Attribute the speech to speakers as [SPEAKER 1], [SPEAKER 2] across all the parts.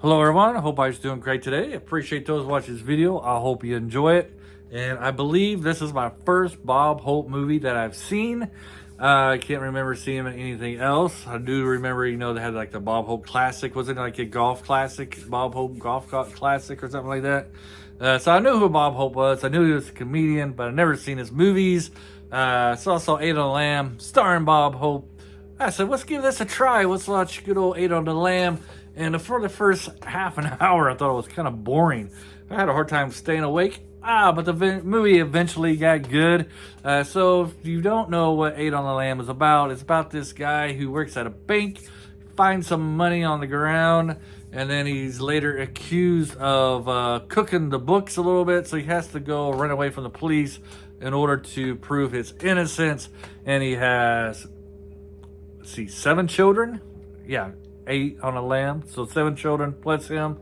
[SPEAKER 1] Hello everyone, I hope I was doing great today. Appreciate those watching this video. I hope you enjoy it. And I believe this is my first Bob Hope movie that I've seen. I can't remember seeing anything else. I do remember, they had like the Bob Hope Classic. Was it like a golf classic? Bob Hope Golf Classic or something like that. So I knew who Bob Hope was. I knew he was a comedian, but I'd never seen his movies. So I saw Eight on the Lamb starring Bob Hope. I said, let's give this a try. Let's watch good old Eight on the Lamb. And for the first half an hour, I thought it was kind of boring. I had a hard time staying awake. But the movie eventually got good. So if you don't know what Eight on the Lamb is about, it's about this guy who works at a bank, finds some money on the ground, and then he's later accused of cooking the books a little bit. So he has to go run away from the police in order to prove his innocence. And he has, 7 children? Yeah. 8 on a lamb, so 7 children plus him,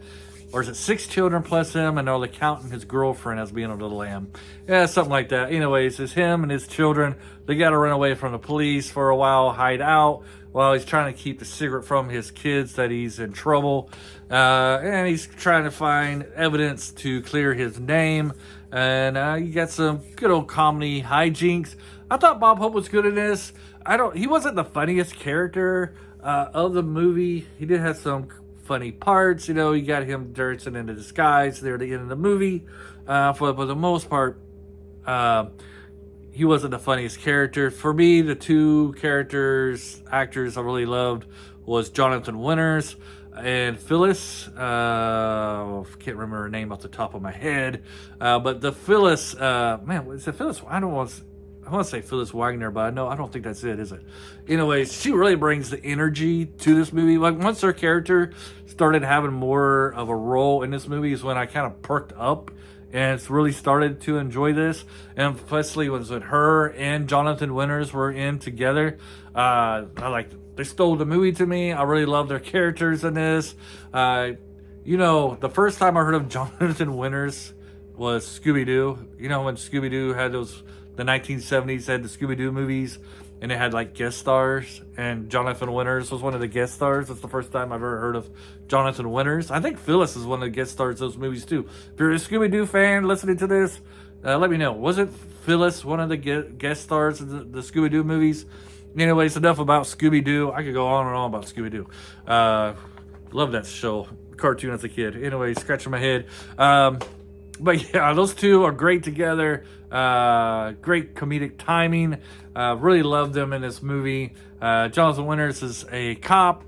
[SPEAKER 1] or is it 6 children plus him, and they're counting his girlfriend as being a little lamb. Yeah, something like that. Anyways, it's him and his children. They got to run away from the police for a while, hide out, while he's trying to keep the secret from his kids that he's in trouble. And he's trying to find evidence to clear his name. And you got some good old comedy hijinks. I thought Bob Hope was good in this. He wasn't the funniest character of the movie. He did have some funny parts. You got him dancing into disguise there at the end of the movie. For the most part, he wasn't the funniest character. For me, the 2 actors I really loved was Jonathan Winters and Phyllis. I can't remember her name off the top of my head. But the Phyllis, is it Phyllis? I want to say Phyllis Wagner, but I don't think that's it, is it? Anyways, she really brings the energy to this movie. Like, once her character started having more of a role in this movie is when I kind of perked up and it's really started to enjoy this. And especially when her and Jonathan Winters were in together. They stole the movie to me. I really love their characters in this. The first time I heard of Jonathan Winters was Scooby-Doo. When Scooby-Doo had the 1970s had the Scooby-Doo movies, and it had guest stars, and Jonathan Winters was one of the guest stars. That's the first time I've ever heard of Jonathan Winters. I think Phyllis is one of the guest stars of those movies too. If you're a Scooby-Doo fan listening to this, let me know. Wasn't Phyllis one of the guest stars of the Scooby-Doo movies? Anyways, enough about Scooby-Doo. I could go on and on about Scooby-Doo. Love that show, cartoon as a kid. Anyways, scratching my head. But yeah, those 2 are great together. Great comedic timing. Really love them in this movie. Jonathan Winters is a cop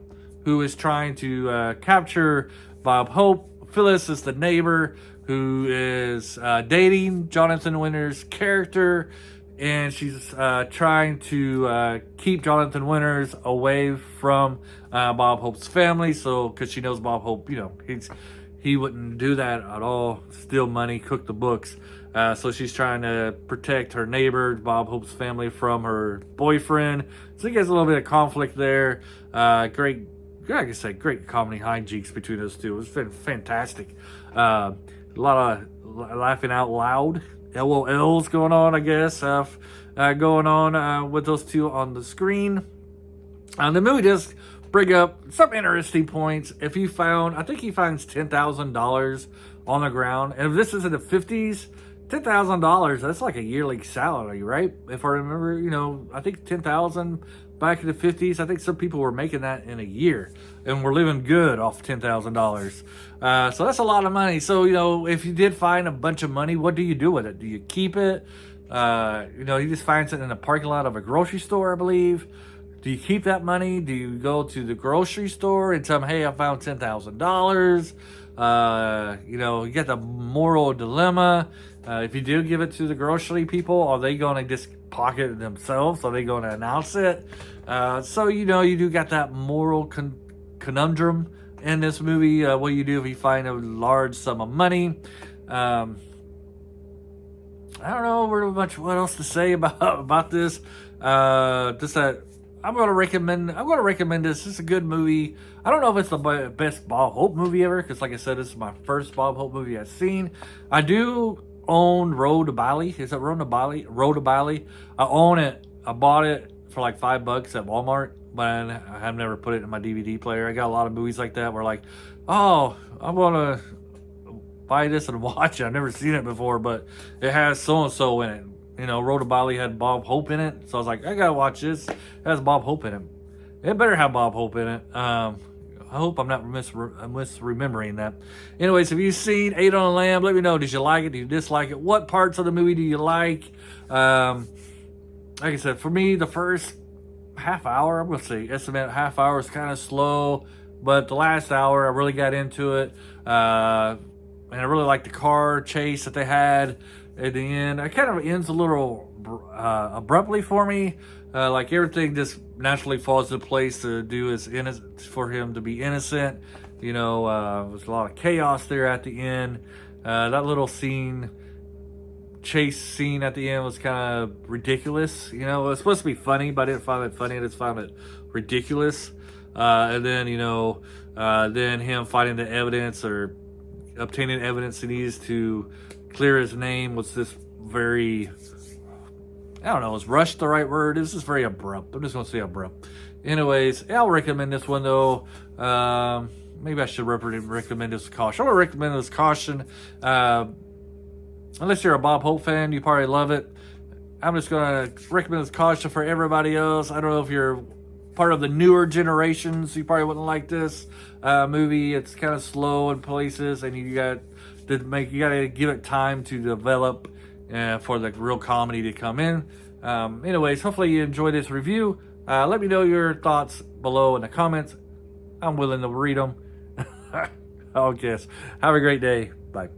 [SPEAKER 1] who is trying to capture Bob Hope. Phyllis is the neighbor who is dating Jonathan Winters' character. And she's trying to keep Jonathan Winters away from Bob Hope's family. So, because she knows Bob Hope, he wouldn't do that at all. Steal money, cook the books. So she's trying to protect her neighbor, Bob Hope's family, from her boyfriend. So he gets a little bit of conflict there. Great comedy hijinks between those 2. It was fantastic. A lot of laughing out loud. LOLs going on, I guess. Going on with those 2 on the screen. The movie does bring up some interesting points. I think he finds $10,000 on the ground. And if this is in the 50s, $10,000, that's like a yearly salary, right? If I remember, I think $10,000 back in the 50s, I think some people were making that in a year and were living good off $10,000. So that's a lot of money. So, if you did find a bunch of money, what do you do with it? Do you keep it? He just finds it in the parking lot of a grocery store, I believe. Do you keep that money? Do you go to the grocery store and tell them, hey, I found $10,000? You get the moral dilemma. If you do give it to the grocery people, are they going to just pocket it themselves? Are they going to announce it? So, you do got that moral conundrum in this movie. What do you do if you find a large sum of money? I don't know very much what else to say about this. Just that I'm going to recommend this. It's a good movie. I don't know if it's the best Bob Hope movie ever, because like I said, this is my first Bob Hope movie I've seen. I do own Road to Bali. Is it Road to Bali? Road to Bali. I own it. I bought it for like $5 at Walmart but I have never put it in my DVD player. I got a lot of movies like that where like, oh, I want to buy this and watch it. I've never seen it before, but it has so-and-so in it. You know, Rhoda Bali had Bob Hope in it. So I was like, I got to watch this. It has Bob Hope in it. It better have Bob Hope in it. I hope I'm not misremembering that. Anyways, have you seen 8 on a Lamb? Let me know. Did you like it? Did you dislike it? What parts of the movie do you like? Like I said, for me, the first half hour, I'm going to say estimate half hour is kind of slow. But the last hour, I really got into it. And I really like the car chase that they had at the end. It kind of ends a little abruptly for me. Like everything just naturally falls into place to do is innocent, for him to be innocent. You know, there's a lot of chaos there at the end. That little chase scene at the end was kind of ridiculous. You know, it was supposed to be funny, but I didn't find it funny. I just found it ridiculous. And then, you know, then him finding the evidence or obtaining evidence he needs to clear his name was just very, I don't know, is rushed the right word? This is very abrupt. I'm just going to say abrupt. Anyways, I'll recommend this one though. Maybe I should recommend this with caution. I'm going to recommend this caution. Unless you're a Bob Hope fan, you probably love it. I'm just going to recommend this caution for everybody else. I don't know if you're part of the newer generations, you probably wouldn't like this movie. It's kind of slow in places, and you got to give it time to develop for the real comedy to come in. Anyways, hopefully you enjoy this review. Let me know your thoughts below in the comments. I'm willing to read them. I'll guess. Have a great day. Bye.